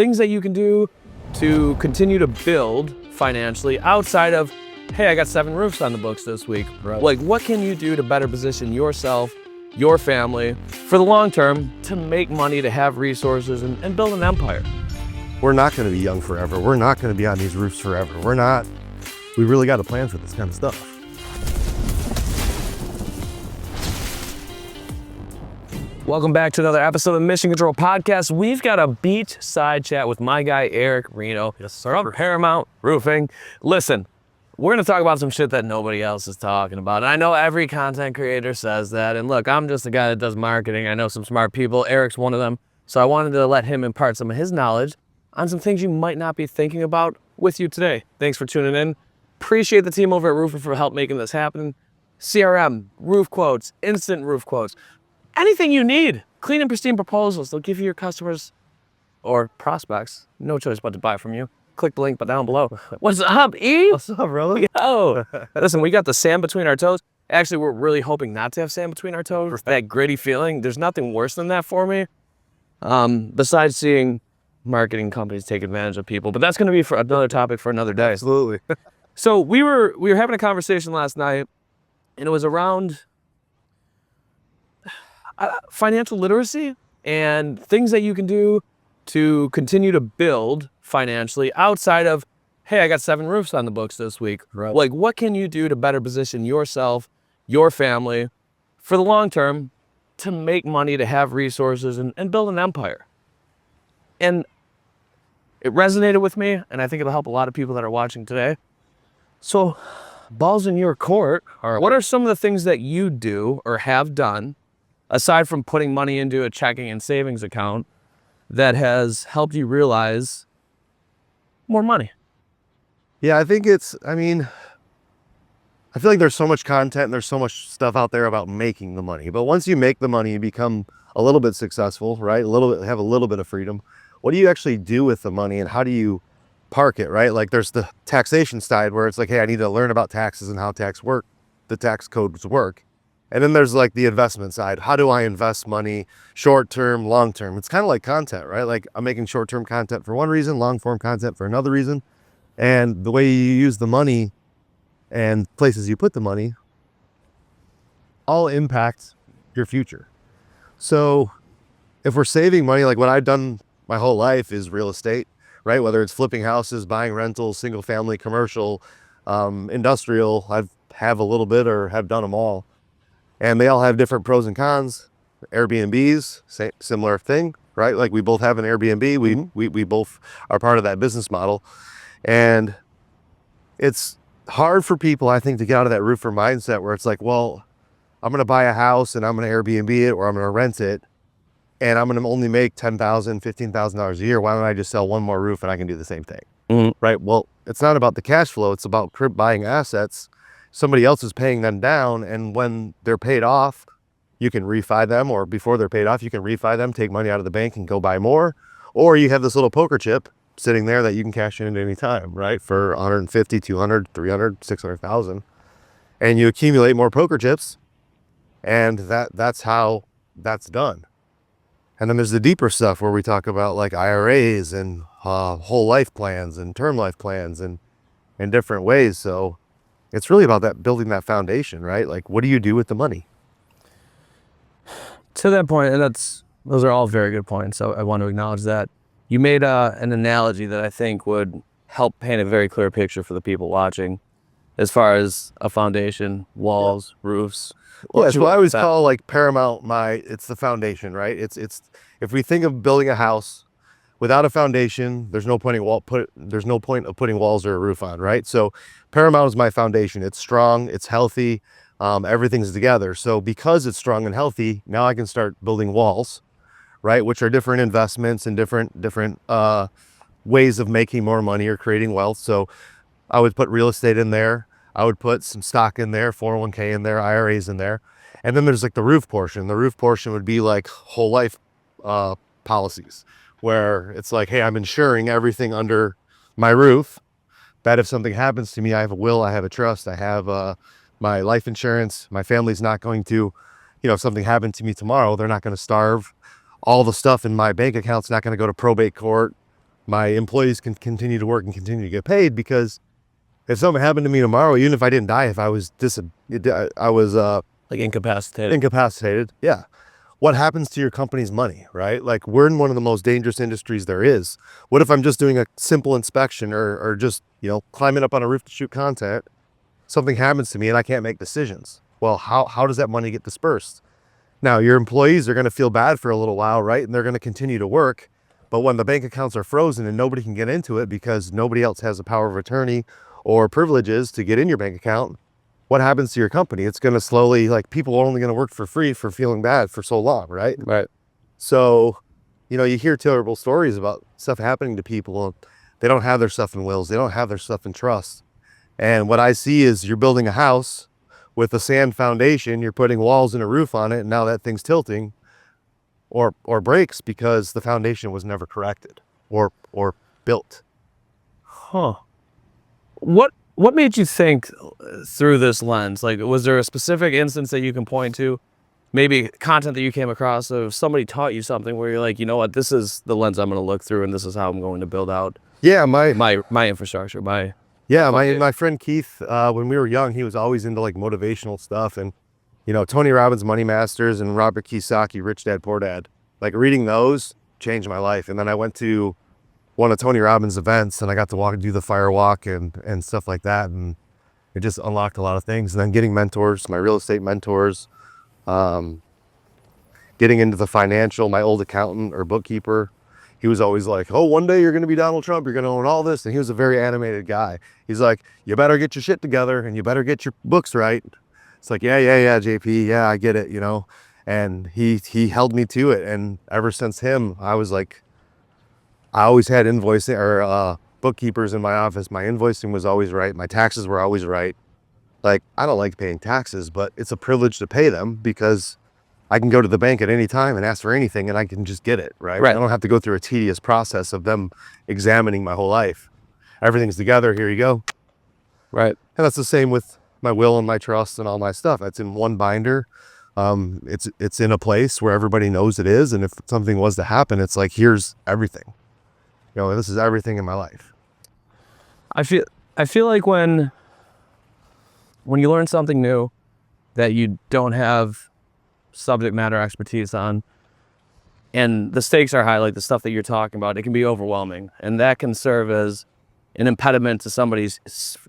things that you can do to continue to build financially outside of, hey, I got 7 roofs on the books this week. Right. Like, what can you do to better position yourself, your family, for the long term, to make money, to have resources, and build an empire? We're not going to be young forever. We're not going to be on these roofs forever. We really got a plan for this kind of stuff. Welcome back to another episode of Mission Control Podcast. We've got a beachside chat with my guy, Eric Reno, from Paramount Roofing. Listen, we're going to talk about some shit that nobody else is talking about. And I know every content creator says that. And look, I'm just a guy that does marketing. I know some smart people. Eric's one of them. So I wanted to let him impart some of his knowledge on some things you might not be thinking about with you today. Thanks for tuning in. Appreciate the team over at Roofing for help making this happen. CRM, roof quotes, instant roof quotes. Anything you need, clean and pristine proposals. They'll give you your customers or prospects no choice but to buy from you. Click the link down below. What's up, E? What's up, brother? Yo, listen, we got the sand between our toes. Actually, we're really hoping not to have sand between our toes. That gritty feeling, there's nothing worse than that for me. Besides seeing marketing companies take advantage of people, but that's going to be for another topic for another day. Absolutely. So we were having a conversation last night, and it was around financial literacy and things that you can do to continue to build financially outside of, hey, I got 7 roofs on the books this week. Right. Like, what can you do to better position yourself, your family, for the long term, to make money, to have resources, and build an empire? And it resonated with me, and I think it'll help a lot of people that are watching today. So, balls in your court. What are some of the things that you do or have done, aside from putting money into a checking and savings account, that has helped you realize more money? Yeah, I think I feel like there's so much content and there's so much stuff out there about making the money. But once you make the money, you become a little bit successful, right? Have a little bit of freedom. What do you actually do with the money, and how do you park it, right? Like, there's the taxation side where it's like, hey, I need to learn about taxes and how the tax codes work. And then there's like the investment side. How do I invest money, short-term, long-term? It's kind of like content, right? Like, I'm making short-term content for one reason, long-form content for another reason. And the way you use the money and places you put the money all impact your future. So if we're saving money, like what I've done my whole life is real estate, right? Whether it's flipping houses, buying rentals, single family, commercial, industrial, have a little bit or have done them all. And they all have different pros and cons. Airbnbs, similar thing, right? Like, we both have an Airbnb. We both are part of that business model. And it's hard for people, I think, to get out of that roofer mindset where it's like, well, I'm going to buy a house and I'm going to Airbnb it, or I'm going to rent it, and I'm going to only make $10,000, $15,000 a year. Why don't I just sell one more roof and I can do the same thing? Right? Well, it's not about the cash flow. It's about buying assets. Somebody else is paying them down, and when they're paid off, you can refi them, or before they're paid off, you can refi them, take money out of the bank and go buy more. Or you have this little poker chip sitting there that you can cash in at any time, right? For 150, 200, 300, 600,000. And you accumulate more poker chips, and that's how that's done. And then there's the deeper stuff where we talk about like IRAs and whole life plans and term life plans and in different ways. So it's really about that, building that foundation, right? Like, what do you do with the money? To that point, and those are all very good points. So I want to acknowledge that. You made an analogy that I think would help paint a very clear picture for the people watching, as far as a foundation, walls, roofs. Well, so I always call like Paramount it's the foundation, right? It's if we think of building a house without a foundation, there's no point of putting walls or a roof on, right? So Paramount is my foundation. It's strong, it's healthy, everything's together. So because it's strong and healthy, now I can start building walls, right? Which are different investments and different ways of making more money or creating wealth. So I would put real estate in there. I would put some stock in there, 401k in there, IRAs in there. And then there's like the roof portion. The roof portion would be like whole life policies, where it's like, hey, I'm insuring everything under my roof, that if something happens to me, I have a will, I have a trust, I have my life insurance. My family's not going to, if something happened to me tomorrow, they're not going to starve. All the stuff in my bank account's not going to go to probate court. my employees can continue to work and continue to get paid, because if something happened to me tomorrow, even if I didn't die, if I was Like incapacitated. incapacitated, yeah. What happens to your company's money, right? Like, we're in one of the most dangerous industries there is. What if I'm just doing a simple inspection or just, climbing up on a roof to shoot content? Something happens to me and I can't make decisions. Well, how does that money get dispersed? Now, your employees are going to feel bad for a little while, right? And they're going to continue to work. But when the bank accounts are frozen and nobody can get into it because nobody else has a power of attorney or privileges to get in your bank account, what happens to your company? It's going to slowly, like, people are only going to work for free for feeling bad for so long, right? Right. So, you hear terrible stories about stuff happening to people, and they don't have their stuff in wills. They don't have their stuff in trust. And what I see is you're building a house with a sand foundation, you're putting walls and a roof on it, and now that thing's tilting or breaks because the foundation was never corrected or built. Huh. What made you think through this lens? Like, was there a specific instance that you can point to? Maybe content that you came across, or somebody taught you something where you're like, you know what, this is the lens I'm going to look through, and this is how I'm going to build out Yeah, my infrastructure. my friend Keith, when we were young, he was always into like motivational stuff, and Tony Robbins, Money Masters, and Robert Kiyosaki, Rich Dad Poor Dad. Like, reading those changed my life. And then I went to one of Tony Robbins' events, and I got to do the fire walk and stuff like that, and it just unlocked a lot of things. And then getting mentors, my real estate mentors, getting into the financial, my old accountant or bookkeeper, he was always like, oh, one day you're going to be Donald Trump, you're going to own all this. And he was a very animated guy. He's like, you better get your shit together and you better get your books right. It's like, yeah, JP, yeah, I get it, And he held me to it. And ever since him, I was like, I always had invoicing or bookkeepers in my office. My invoicing was always right. My taxes were always right. Like, I don't like paying taxes, but it's a privilege to pay them because I can go to the bank at any time and ask for anything and I can just get it, right? I don't have to go through a tedious process of them examining my whole life. Everything's together. Here you go. Right. And that's the same with my will and my trust and all my stuff. It's in one binder. It's in a place where everybody knows it is. And if something was to happen, it's like, here's everything. This is everything in my life. I feel like when you learn something new that you don't have subject matter expertise on, and the stakes are high, like the stuff that you're talking about, it can be overwhelming, and that can serve as an impediment to somebody's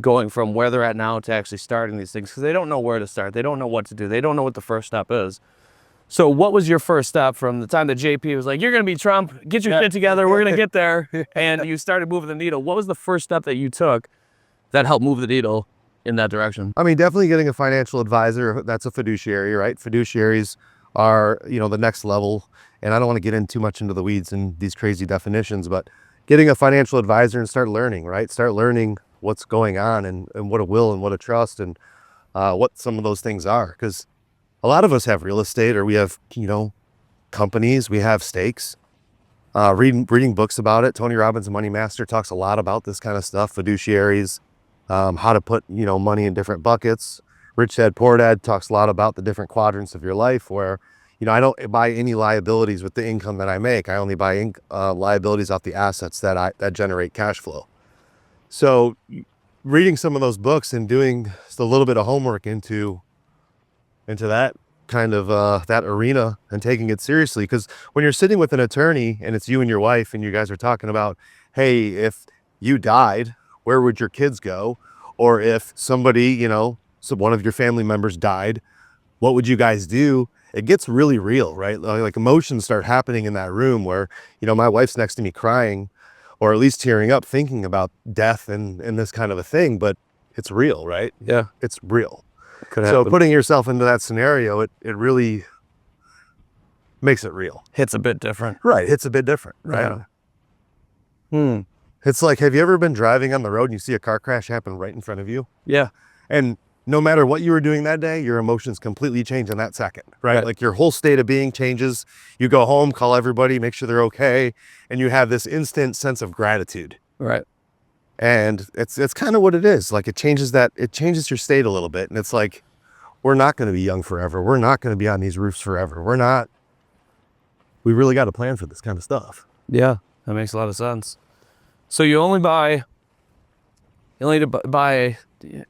going from where they're at now to actually starting these things, because they don't know where to start. They don't know what to do. They don't know what the first step is. So what was your first step from the time that JP was like, you're going to be Trump, get your shit together, we're going to get there, and you started moving the needle? What was the first step that you took that helped move the needle in that direction? I mean, definitely getting a financial advisor. That's a fiduciary, right? Fiduciaries are, the next level. And I don't want to get in too much into the weeds and these crazy definitions, but getting a financial advisor and start learning, right? Start learning what's going on and what a will and what a trust and what some of those things are. Because a lot of us have real estate, or we have, companies, we have stakes. Reading books about it. Tony Robbins, Money Master, talks a lot about this kind of stuff, fiduciaries, how to put, money in different buckets. Rich Dad Poor Dad talks a lot about the different quadrants of your life where, I don't buy any liabilities with the income that I make. I only buy liabilities off the assets that generate cash flow. So reading some of those books and doing just a little bit of homework into that kind of that arena and taking it seriously, because when you're sitting with an attorney and it's you and your wife and you guys are talking about, hey, if you died, where would your kids go? Or if somebody, so one of your family members died, what would you guys do? It gets really real, right? Like emotions start happening in that room where, my wife's next to me crying, or at least tearing up, thinking about death and this kind of a thing, but it's real, right? Yeah. It's real. Could So happen. putting yourself into that scenario, it really makes it real. Hits a bit different. Right. It's a bit different, right? Yeah. It's like, have you ever been driving on the road and you see a car crash happen right in front of you? Yeah. And no matter what you were doing that day, your emotions completely change in that second, right? Right. Like your whole state of being changes. You go home, call everybody, make sure they're okay. And you have this instant sense of gratitude. Right. And it's kind of what it is. Like it changes your state a little bit. And it's like, we're not going to be young forever. We're not going to be on these roofs forever. We really got to plan for this kind of stuff. Yeah. That makes a lot of sense. So you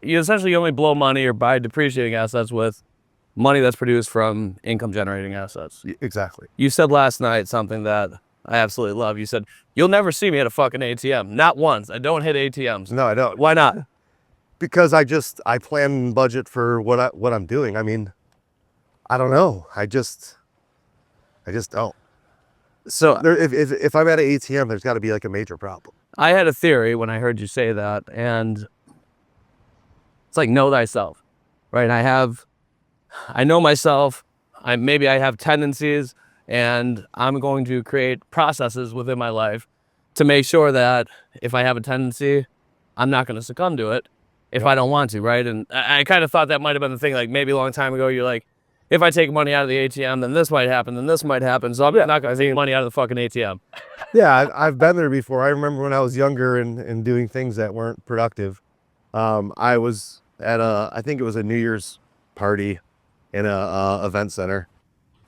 essentially only blow money or buy depreciating assets with money that's produced from income generating assets. Exactly. You said last night something that I absolutely love. You said, you'll never see me at a fucking ATM. Not once. I don't hit ATMs. No, I don't. Why not? Because I plan and budget for what I'm doing. I mean, I don't know. I just don't. So If I'm at an ATM, there's got to be like a major problem. I had a theory when I heard you say that, and it's like, know thyself, right? I know myself. Maybe I have tendencies, and I'm going to create processes within my life to make sure that if I have a tendency, I'm not going to succumb to it if I don't want to, right? And I kind of thought that might have been the thing, like maybe a long time ago, you're like, if I take money out of the ATM, then this might happen, then this might happen, so I'm not going to take money out of the fucking ATM. Yeah, I've been there before. I remember when I was younger and doing things that weren't productive. I was at I think it was a New Year's party in a event center,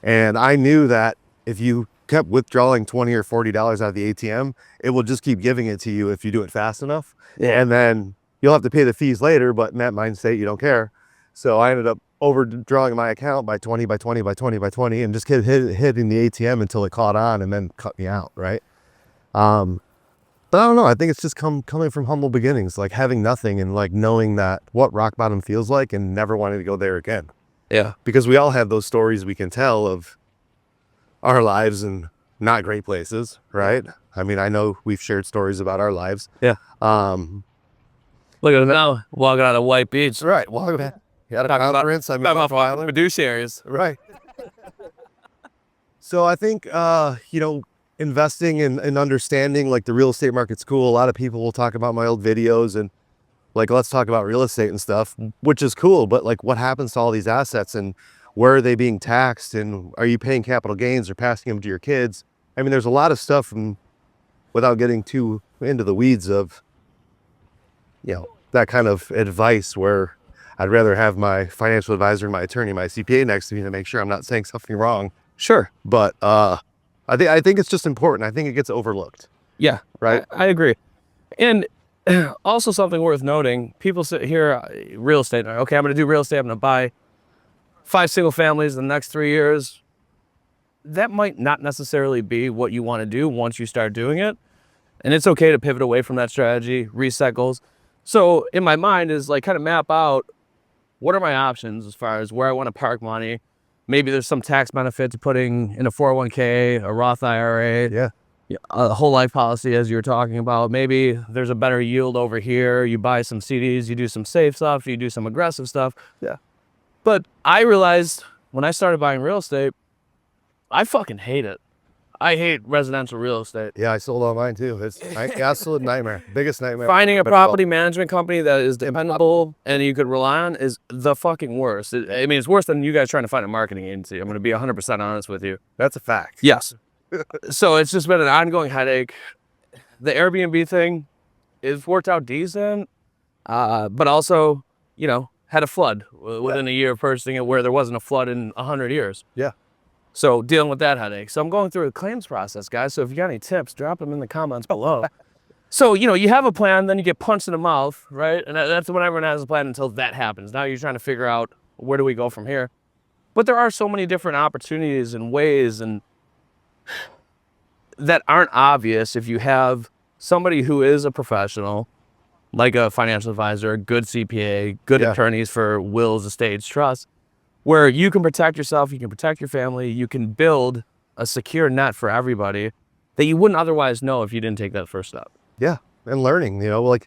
and I knew that if you kept withdrawing $20 or $40 out of the ATM, it will just keep giving it to you if you do it fast enough. Yeah. And then you'll have to pay the fees later, but in that mindset, you don't care. So I ended up overdrawing my account by 20, by 20, by 20, by 20, and just kept hitting the ATM until it caught on and then cut me out, right? But I don't know. I think it's just coming from humble beginnings, like having nothing and like knowing that what rock bottom feels like and never wanting to go there again. Yeah. Because we all have those stories we can tell of our lives in not great places, right? I mean, I know we've shared stories about our lives. Yeah. Look at it now, walking on a white beach. Right. Well, you had a conference. I'm fiduciaries. right. So I think, investing in understanding like the real estate market's cool. A lot of people will talk about my old videos and like, let's talk about real estate and stuff, which is cool. But like, what happens to all these assets and where are they being taxed? And are you paying capital gains or passing them to your kids? I mean, there's a lot of stuff, and without getting too into the weeds of, that kind of advice where I'd rather have my financial advisor and my attorney, my CPA next to me to make sure I'm not saying something wrong. Sure. But I think it's just important. I think it gets overlooked. Yeah. Right. I agree. And also something worth noting, people sit here, real estate. Okay, I'm going to do real estate. I'm going to buy 5 single families in the next 3 years. That might not necessarily be what you want to do once you start doing it. And it's okay to pivot away from that strategy, reset goals. So in my mind is like kind of map out what are my options as far as where I want to park money. Maybe there's some tax benefit to putting in a 401k, a Roth IRA, Yeah. a whole life policy as you were talking about. Maybe there's a better yield over here. You buy some CDs, you do some safe stuff, you do some aggressive stuff. Yeah. But I realized when I started buying real estate, I fucking hate it. I hate residential real estate. Yeah, I sold all mine too. It's absolute nightmare. Biggest nightmare. Finding a property management company that is dependable and you could rely on is the fucking worst. It's worse than you guys trying to find a marketing agency. I'm going to be 100% honest with you. That's a fact. Yes. So it's just been an ongoing headache. The Airbnb thing, it's worked out decent, but also, had a flood within a year of purchasing it where there wasn't a flood in 100 years. Yeah. So dealing with that headache. So I'm going through a claims process, guys. So if you got any tips, drop them in the comments below. So, you have a plan, then you get punched in the mouth, right? And that's when everyone has a plan until that happens. Now you're trying to figure out where do we go from here? But there are so many different opportunities and ways and that aren't obvious if you have somebody who is a professional, like a financial advisor, a good CPA, good attorneys for wills, estates, trusts, where you can protect yourself, you can protect your family, you can build a secure net for everybody that you wouldn't otherwise know if you didn't take that first step. Yeah. And learning, like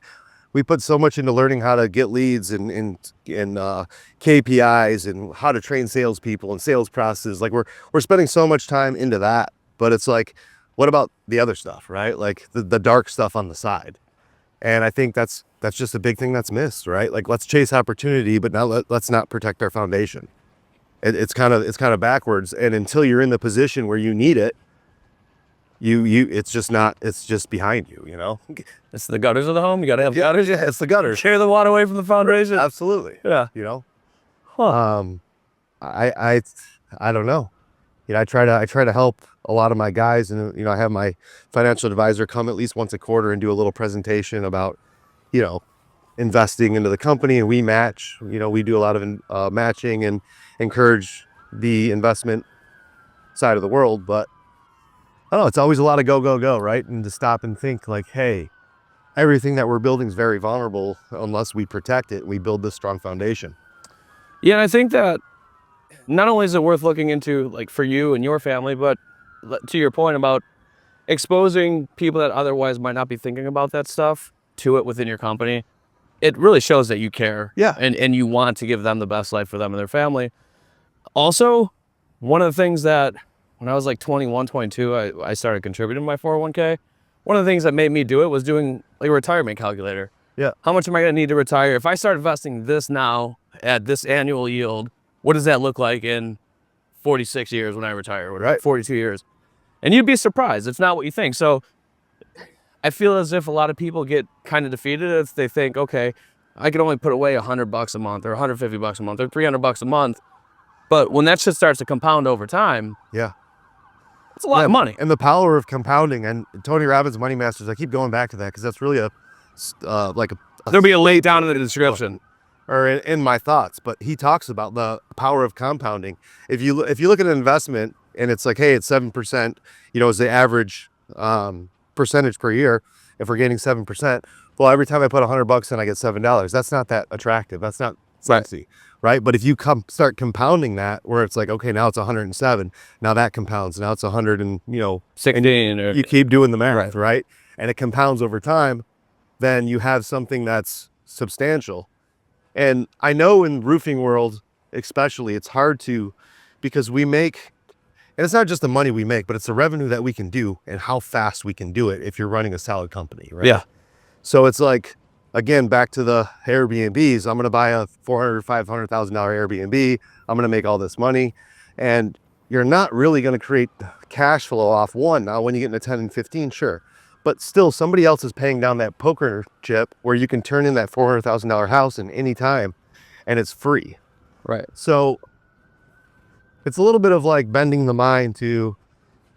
we put so much into learning how to get leads and KPIs and how to train salespeople and sales processes. Like we're spending so much time into that, but it's like, what about the other stuff, right? Like the dark stuff on the side. And I think that's just a big thing that's missed, right? Like let's chase opportunity, but now let's not protect our foundation. It's kind of backwards. And until you're in the position where you need it, it's just behind you, It's the gutters of the home. You got to have gutters. Yeah, it's the gutters. Carry the water away from the foundation. Absolutely. Yeah. Huh. I don't know. I try to help a lot of my guys, and I have my financial advisor come at least once a quarter and do a little presentation about, investing into the company, and we match. We do a lot of matching and encourage the investment side of the world. But I don't know, it's always a lot of go, right? And to stop and think like, hey, everything that we're building is very vulnerable unless we protect it and we build this strong foundation. Yeah, and I think that not only is it worth looking into, like for you and your family, but to your point about exposing people that otherwise might not be thinking about that stuff to it within your company, it really shows that you care. Yeah. And you want to give them the best life for them and their family. Also, one of the things that when I was like 21, 22, I started contributing to my 401k. One of the things that made me do it was doing like a retirement calculator. Yeah. How much am I going to need to retire? If I start investing this now at this annual yield, what does that look like in 46 years when I retire? Or Right. 42 years. And you'd be surprised. It's not what you think. So I feel as if a lot of people get kind of defeated if they think, okay, I can only put away $100 a month or $150 a month or $300 a month. But when that shit starts to compound over time, Yeah. it's a lot of money. And the power of compounding, and Tony Robbins Money Masters, I keep going back to that because that's really There'll be a link down in the description. or in my thoughts, but he talks about the power of compounding. If you look at an investment and it's like, hey, it's 7%, is the average percentage per year. If we're getting 7%, well, every time I put $100 in, I get $7. That's not that attractive. That's not sexy, right? But if you start compounding that, where it's like, okay, now it's 107, now that compounds, now it's 100, and 16 or you keep doing the math, right? And it compounds over time, then you have something that's substantial. And I know in roofing world, especially, it's hard to, because we make, and it's not just the money we make, but it's the revenue that we can do and how fast we can do it if you're running a solid company, right? Yeah. So it's like, again, back to the Airbnbs, I'm going to buy a $400,000, $500,000 Airbnb. I'm going to make all this money. And you're not really going to create cash flow off one. Now, when you get into 10 and 15, sure. But still, somebody else is paying down that poker chip where you can turn in that $400,000 house in any time and it's free. Right. So it's a little bit of like bending the mind to,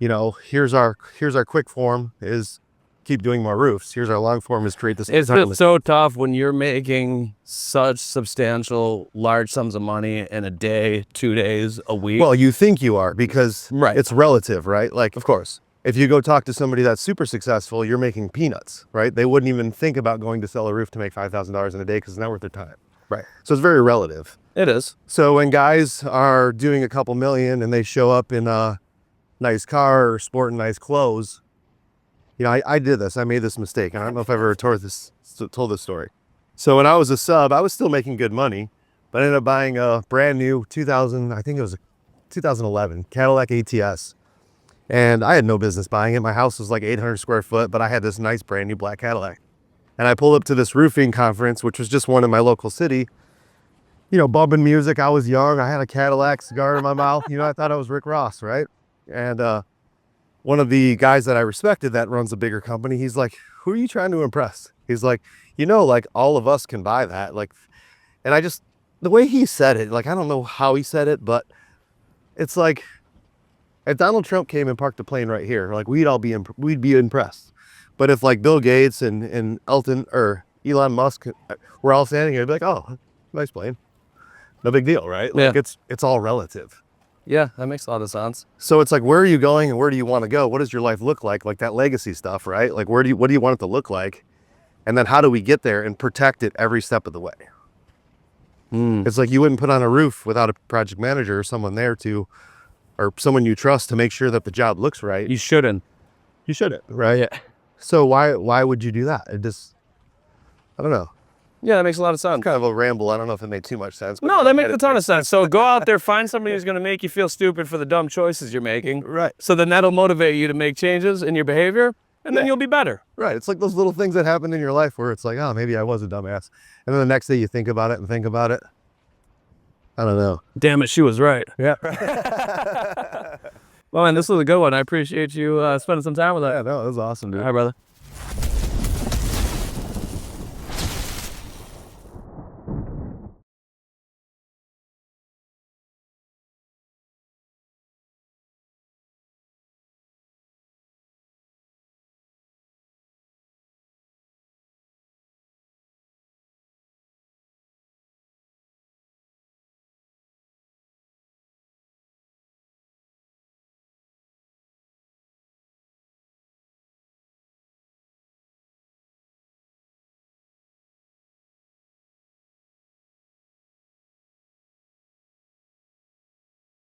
here's our quick form is keep doing more roofs. Here's our long form is create this. It's just so tough when you're making such substantial, large sums of money in a day, 2 days, a week. Well, you think you are because Right. it's relative, right? Like, Of course. if you go talk to somebody that's super successful, you're making peanuts, right? They wouldn't even think about going to sell a roof to make $5,000 in a day because it's not worth their time. Right. So it's very relative. It is. So when guys are doing a couple million and they show up in a nice car or sporting nice clothes, I did this. I made this mistake. I don't know if I've ever told this story. So when I was a sub, I was still making good money, but I ended up buying a brand new 2011 Cadillac ATS. And I had no business buying it. My house was like 800 square foot, but I had this nice brand new black Cadillac. And I pulled up to this roofing conference, which was just one in my local city, bumping music. I was young. I had a Cadillac cigar in my mouth. I thought I was Rick Ross, right? And one of the guys that I respected that runs a bigger company, he's like, who are you trying to impress? He's like, like all of us can buy that. Like, and I just, the way he said it, like, I don't know how he said it, but it's like, if Donald Trump came and parked a plane right here, like we'd be impressed. But if like Bill Gates and Elton or Elon Musk were all standing here, I'd be like, oh, nice plane. No big deal, right? Like it's all relative. Yeah, that makes a lot of sense. So it's like, where are you going and where do you want to go? What does your life look like? Like that legacy stuff, right? Like what do you want it to look like? And then how do we get there and protect it every step of the way? It's like you wouldn't put on a roof without a project manager or someone there or someone you trust to make sure that the job looks right. You shouldn't. You shouldn't, right? Yeah. So why would you do that? I don't know. Yeah, that makes a lot of sense. Kind of a ramble. I don't know if it made too much sense. But No, that makes a ton of sense. So go out there, find somebody who's going to make you feel stupid for the dumb choices you're making. Right. So then that'll motivate you to make changes in your behavior, and then you'll be better. Right. It's like those little things that happen in your life where it's like, oh, maybe I was a dumbass. And then the next day you think about it and think about it. I don't know. Damn it, she was right. Yeah. Well, man, this was a good one. I appreciate you spending some time with us. Yeah, no, that was awesome, dude. All right, brother.